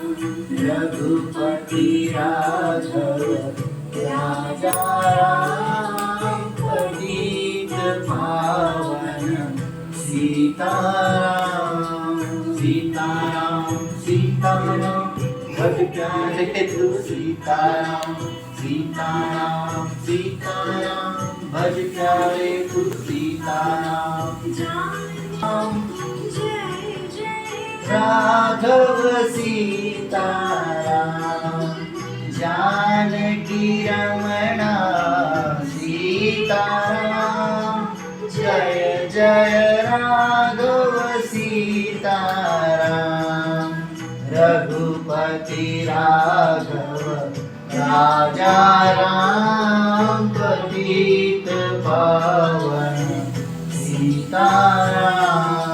रघुपति राघव राजा राम पतित पावन सीताराम सीताराम सीताराम भज प्यारे तू सीताराम सीताराम सीताराम भज प्यारे तू सीताराम राघव सीताराम जानकी रमणा सीताराम जय जय राघव सीताराम रघुपति राघव राजा राम पतित पावन सीताराम